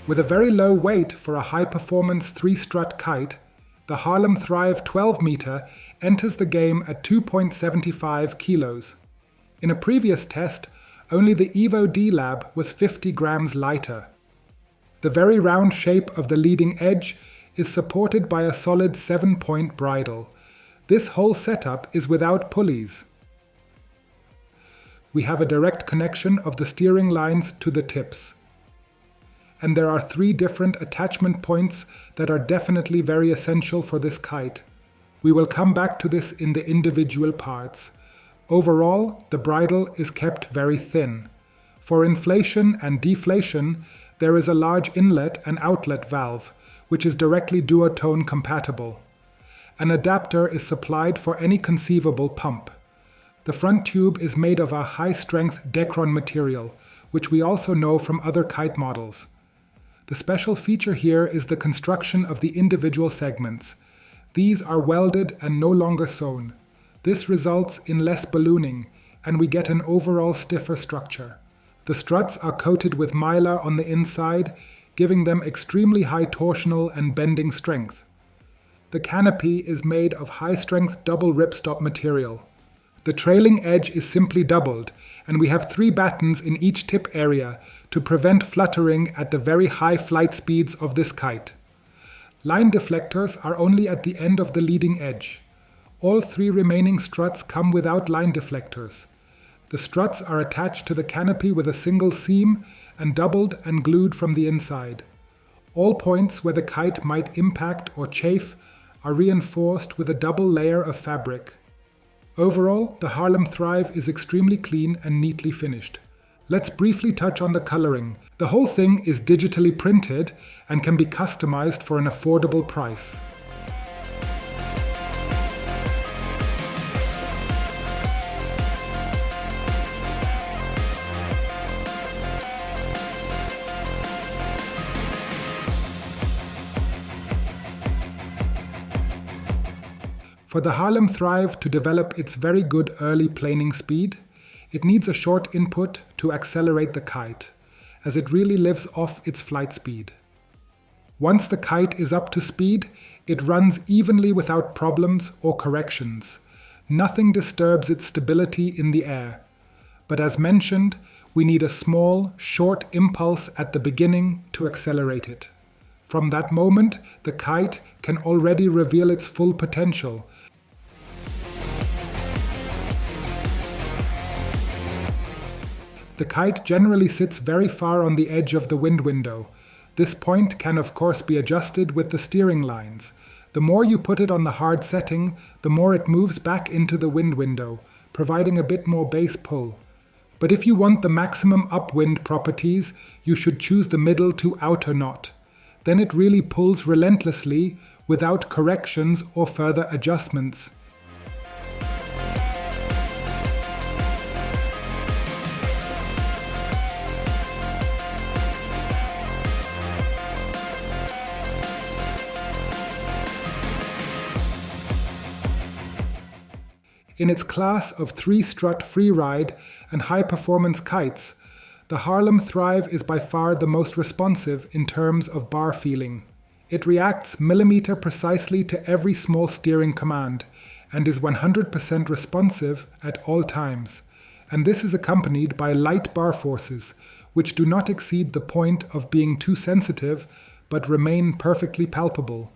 With a very low weight for a high-performance 3-strut kite, the Harlem Thrive 12-meter enters the game at 2.75 kilos. In a previous test, only the Evo D-Lab was 50 grams lighter. The very round shape of the leading edge is supported by a solid 7-point bridle. This whole setup is without pulleys. We have a direct connection of the steering lines to the tips. And there are 3 different attachment points that are definitely very essential for this kite. We will come back to this in the individual parts. Overall, the bridle is kept very thin. For inflation and deflation, there is a large inlet and outlet valve, which is directly duotone compatible. An adapter is supplied for any conceivable pump. The front tube is made of a high-strength Decron material, which we also know from other kite models. The special feature here is the construction of the individual segments. These are welded and no longer sewn. This results in less ballooning, and we get an overall stiffer structure. The struts are coated with mylar on the inside, giving them extremely high torsional and bending strength. The canopy is made of high-strength double ripstop material. The trailing edge is simply doubled, and we have 3 battens in each tip area to prevent fluttering at the very high flight speeds of this kite. Line deflectors are only at the end of the leading edge. All 3 remaining struts come without line deflectors. The struts are attached to the canopy with a single seam and doubled and glued from the inside. All points where the kite might impact or chafe are reinforced with a double layer of fabric. Overall, the Harlem Thrive is extremely clean and neatly finished. Let's briefly touch on the coloring. The whole thing is digitally printed and can be customized for an affordable price. For the Harlem Thrive to develop its very good early planing speed, it needs a short input to accelerate the kite, as it really lives off its flight speed. Once the kite is up to speed, it runs evenly without problems or corrections. Nothing disturbs its stability in the air. But as mentioned, we need a small, short impulse at the beginning to accelerate it. From that moment, the kite can already reveal its full potential. The kite generally sits very far on the edge of the wind window. This point can of course be adjusted with the steering lines. The more you put it on the hard setting, the more it moves back into the wind window, providing a bit more base pull. But if you want the maximum upwind properties, you should choose the middle to outer knot. Then it really pulls relentlessly without corrections or further adjustments. In its class of 3-strut freeride and high-performance kites, the Harlem Thrive is by far the most responsive in terms of bar feeling. It reacts millimeter precisely to every small steering command and is 100% responsive at all times. And this is accompanied by light bar forces, which do not exceed the point of being too sensitive but remain perfectly palpable.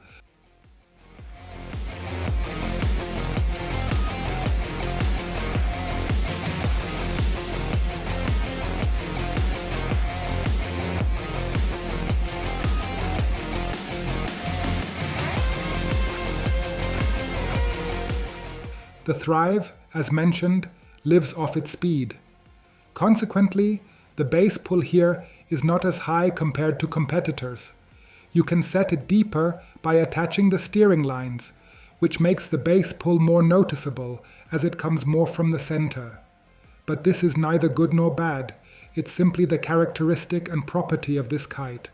The Thrive, as mentioned, lives off its speed. Consequently, the base pull here is not as high compared to competitors. You can set it deeper by attaching the steering lines, which makes the base pull more noticeable as it comes more from the center. But this is neither good nor bad. It's simply the characteristic and property of this kite.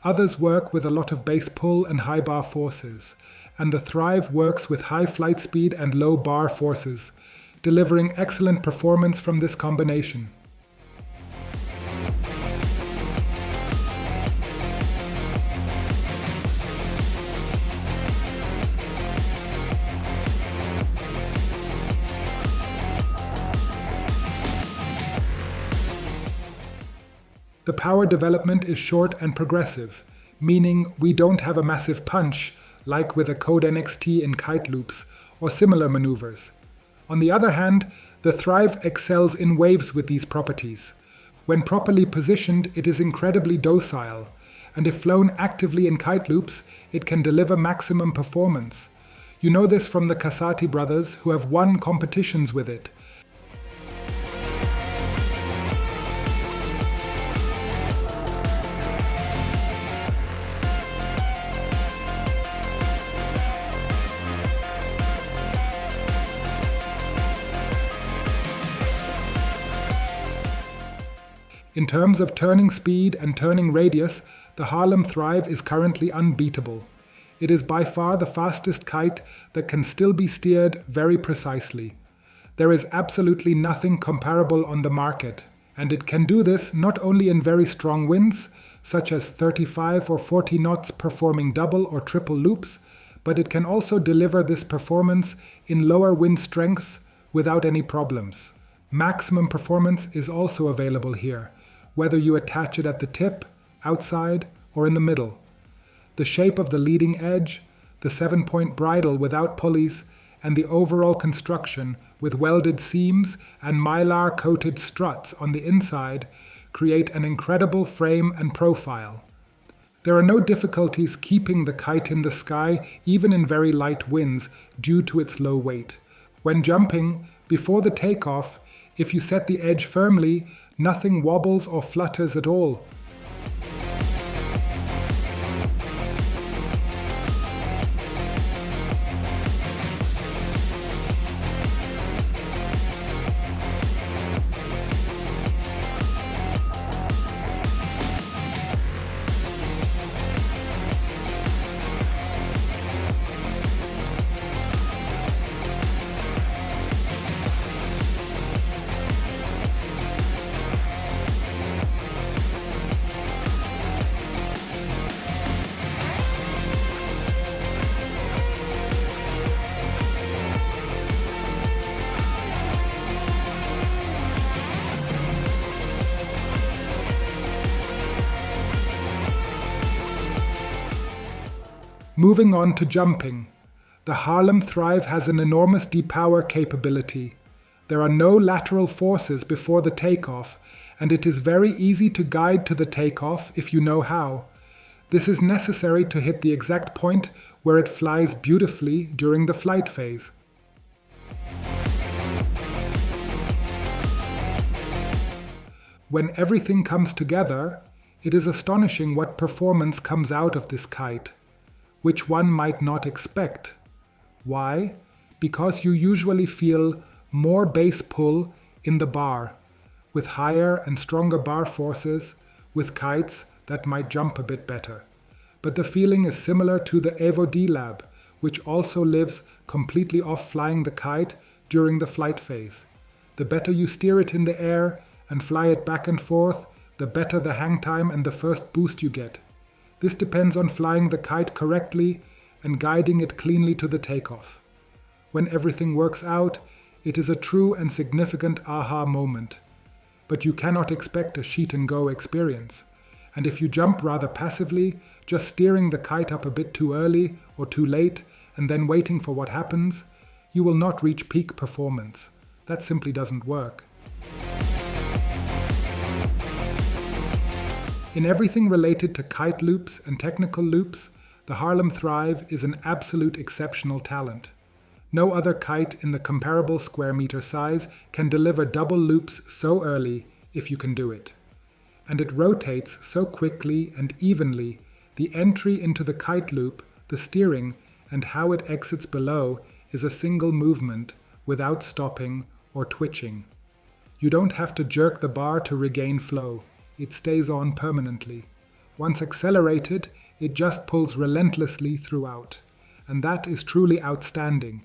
Others work with a lot of base pull and high bar forces, and the Thrive works with high flight speed and low bar forces, delivering excellent performance from this combination. The power development is short and progressive, meaning we don't have a massive punch like with a Code NXT in kite loops or similar maneuvers. On the other hand, the Thrive excels in waves with these properties. When properly positioned, it is incredibly docile, and if flown actively in kite loops, it can deliver maximum performance. You know this from the Casati brothers, who have won competitions with it. In terms of turning speed and turning radius, the Harlem Thrive is currently unbeatable. It is by far the fastest kite that can still be steered very precisely. There is absolutely nothing comparable on the market, and it can do this not only in very strong winds, such as 35 or 40 knots performing double or triple loops, but it can also deliver this performance in lower wind strengths without any problems. Maximum performance is also available here, whether you attach it at the tip, outside, or in the middle. The shape of the leading edge, the 7-point bridle without pulleys, and the overall construction with welded seams and mylar-coated struts on the inside create an incredible frame and profile. There are no difficulties keeping the kite in the sky even in very light winds due to its low weight. When jumping, before the takeoff, if you set the edge firmly, nothing wobbles or flutters at all. Moving on to jumping. The Harlem Thrive has an enormous depower capability. There are no lateral forces before the takeoff, and it is very easy to guide to the takeoff if you know how. This is necessary to hit the exact point where it flies beautifully during the flight phase. When everything comes together, it is astonishing what performance comes out of this kite, which one might not expect. Why? Because you usually feel more base pull in the bar, with higher and stronger bar forces, with kites that might jump a bit better. But the feeling is similar to the Evo D-Lab, which also lives completely off flying the kite during the flight phase. The better you steer it in the air and fly it back and forth, the better the hang time and the first boost you get. This depends on flying the kite correctly and guiding it cleanly to the takeoff. When everything works out, it is a true and significant aha moment. But you cannot expect a sheet and go experience. And if you jump rather passively, just steering the kite up a bit too early or too late and then waiting for what happens, you will not reach peak performance. That simply doesn't work. In everything related to kite loops and technical loops, the Harlem Thrive is an absolute exceptional talent. No other kite in the comparable square meter size can deliver double loops so early if you can do it. And it rotates so quickly and evenly. The entry into the kite loop, the steering, and how it exits below is a single movement without stopping or twitching. You don't have to jerk the bar to regain flow. It stays on permanently. Once accelerated, it just pulls relentlessly throughout. And that is truly outstanding.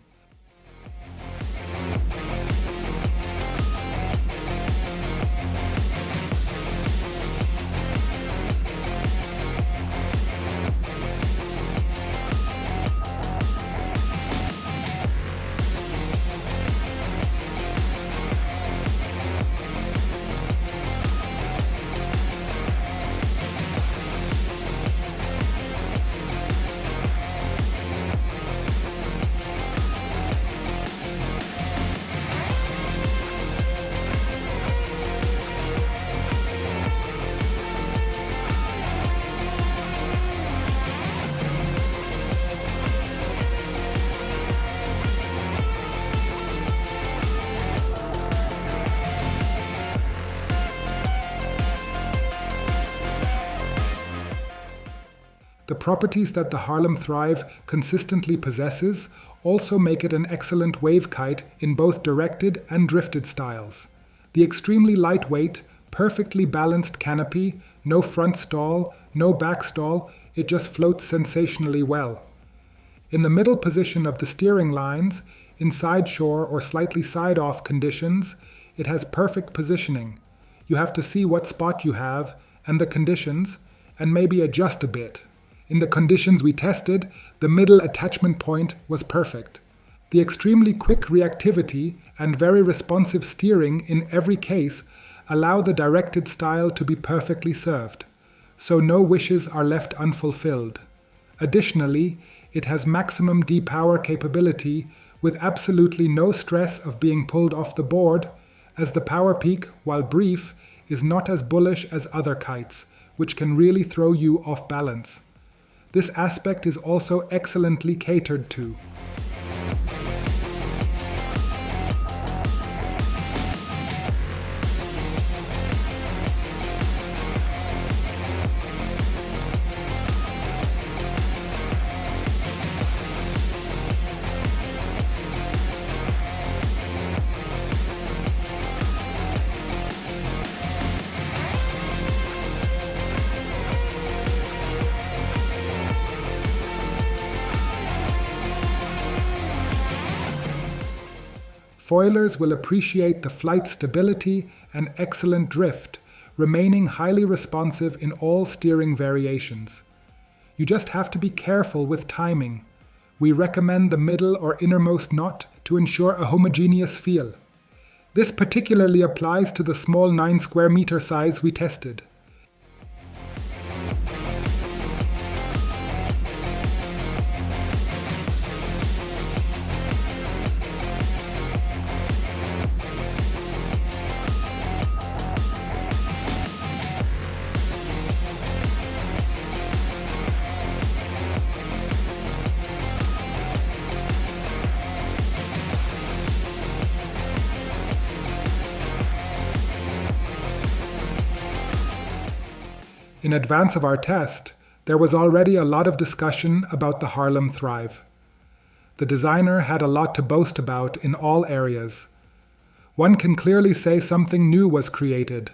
The properties that the Harlem Thrive consistently possesses also make it an excellent wave kite in both directed and drifted styles. The extremely lightweight, perfectly balanced canopy, no front stall, no back stall, it just floats sensationally well. In the middle position of the steering lines, in side shore or slightly side off conditions, it has perfect positioning. You have to see what spot you have and the conditions, and maybe adjust a bit. In the conditions we tested, the middle attachment point was perfect. The extremely quick reactivity and very responsive steering in every case allow the directed style to be perfectly served, so no wishes are left unfulfilled. Additionally, it has maximum depower capability with absolutely no stress of being pulled off the board, as the power peak, while brief, is not as bullish as other kites, which can really throw you off balance. This aspect is also excellently catered to. Foilers will appreciate the flight stability and excellent drift, remaining highly responsive in all steering variations. You just have to be careful with timing. We recommend the middle or innermost knot to ensure a homogeneous feel. This particularly applies to the small 9 square meter size we tested. In advance of our test, there was already a lot of discussion about the Harlem Thrive. The designer had a lot to boast about in all areas. One can clearly say something new was created.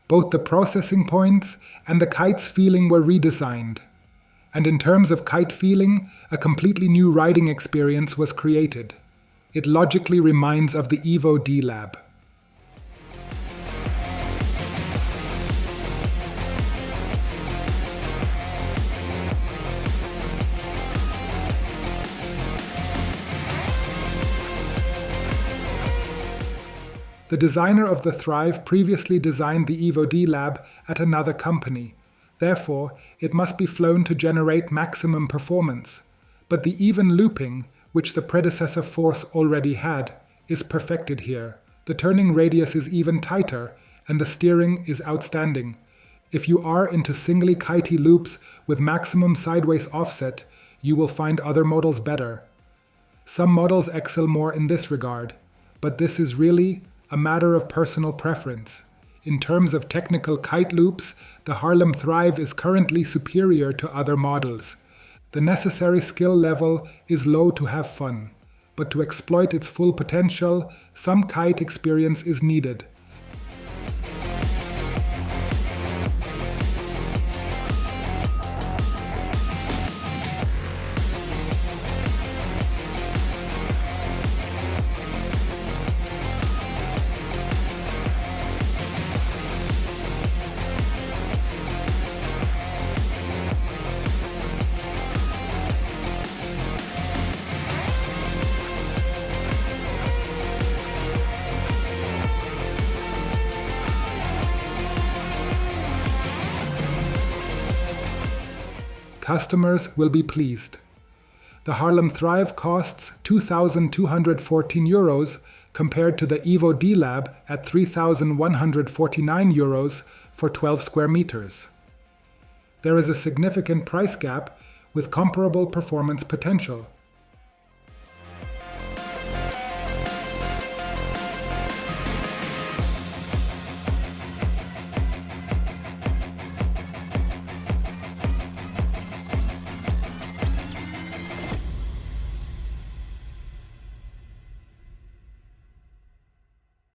Both the processing points and the kite's feeling were redesigned. And in terms of kite feeling, a completely new riding experience was created. It logically reminds of the Evo D-Lab. The designer of the Thrive previously designed the Evo D-Lab at another company. Therefore, it must be flown to generate maximum performance. But the even looping, which the predecessor Force already had, is perfected here. The turning radius is even tighter, and the steering is outstanding. If you are into singly kitey loops with maximum sideways offset, you will find other models better. Some models excel more in this regard, but this is really a matter of personal preference. In terms of technical kite loops, the Harlem Thrive is currently superior to other models. The necessary skill level is low to have fun, but to exploit its full potential, some kite experience is needed. Customers will be pleased. The Harlem Thrive costs €2,214 compared to the Evo D-Lab at €3,149 for 12 square meters. There is a significant price gap with comparable performance potential.